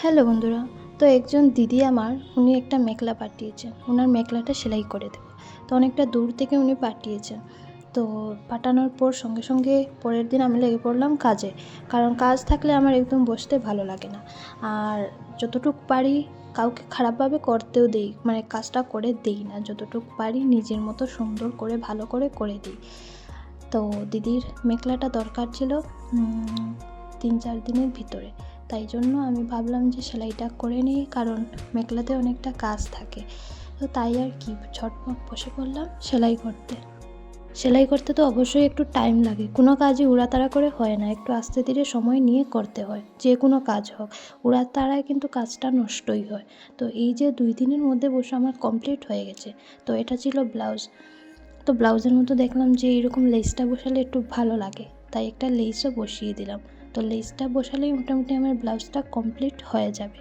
Hello বন্ধুরা। তো একজন দিদি আমার উনি একটা মেখলা পাঠিয়েছেন, ওনার মেখলাটা সেলাই করে দেবো। তো অনেকটা দূর থেকে উনি পাঠিয়েছেন। তো পাঠানোর পর সঙ্গে সঙ্গে পরের দিন আমি লেগে পড়লাম কাজে, কারণ কাজ থাকলে আমার একদম বসতে ভালো লাগে না। আর যতটুকু পারি কাউকে খারাপভাবে করতেও দেই, মানে কাজটা করে দেই না, যতটুকু পারি নিজের মতো সুন্দর করে ভালো করে করে দিই। তো দিদির মেখলাটা দরকার ছিল 3-4 দিনের ভিতরে। তাই জন্য আমি ভাবলাম যে সেলাইটা করে নিই, কারণ মেখলাতে অনেকটা কাজ থাকে। তো তাই আর কি, ঝটপট বসে পড়লাম সেলাই করতে। সেলাই করতে তো অবশ্যই একটু টাইম লাগে, কোনো কাজই উড়াতাড়া করে হয় না, একটু আস্তে ধীরে সময় নিয়ে করতে হয়, যে কোনো কাজ হোক। উড়াতাড়ায় কিন্তু কাজটা নষ্টই হয়। তো এই যে 2 দিনের মধ্যে বসে আমার কমপ্লিট হয়ে গেছে। তো এটা ছিল ব্লাউজ। তো ব্লাউজের মধ্যে দেখলাম যে এইরকম লেসটা বসালে একটু ভালো লাগে, তাই একটা লেসও বসিয়ে দিলাম। তো লেসটা বসালেই মোটামুটি আমার ব্লাউজটা কমপ্লিট হয়ে যাবে।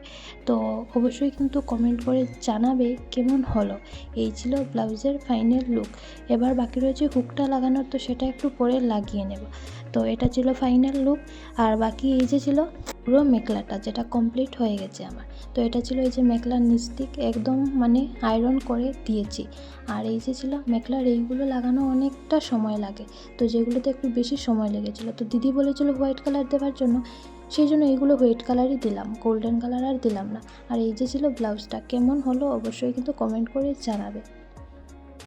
তো অবশ্যই কিন্তু কমেন্ট করে জানাবে কেমন হলো। এই ছিল ব্লাউজের ফাইনাল লুক। এবার বাকি রয়েছে হুকটা লাগানোর, তো সেটা একটু পরে লাগিয়ে নেব। তো এটা ছিল ফাইনাল লুক। আর বাকি এই যে ছিল পুরো মেখলাটা, যেটা কমপ্লিট হয়ে গেছে আমার। তো এটা ছিল এই যে মেখলার নিচ থেকে একদম মানে আয়রন করে দিয়েছি। আর এই যে ছিল মেখলার এইগুলো লাগানো অনেকটা সময় লাগে, তো যেগুলোতে একটু বেশি সময় লেগেছিলো। তো দিদি বলেছিল হোয়াইট কালার দেওয়ার জন্য, সেই জন্য এইগুলো হোয়াইট কালারই দিলাম, গোল্ডেন কালার আর দিলাম না। আর এই যে ছিল ব্লাউজটা, কেমন হলো অবশ্যই কিন্তু কমেন্ট করে জানাবে।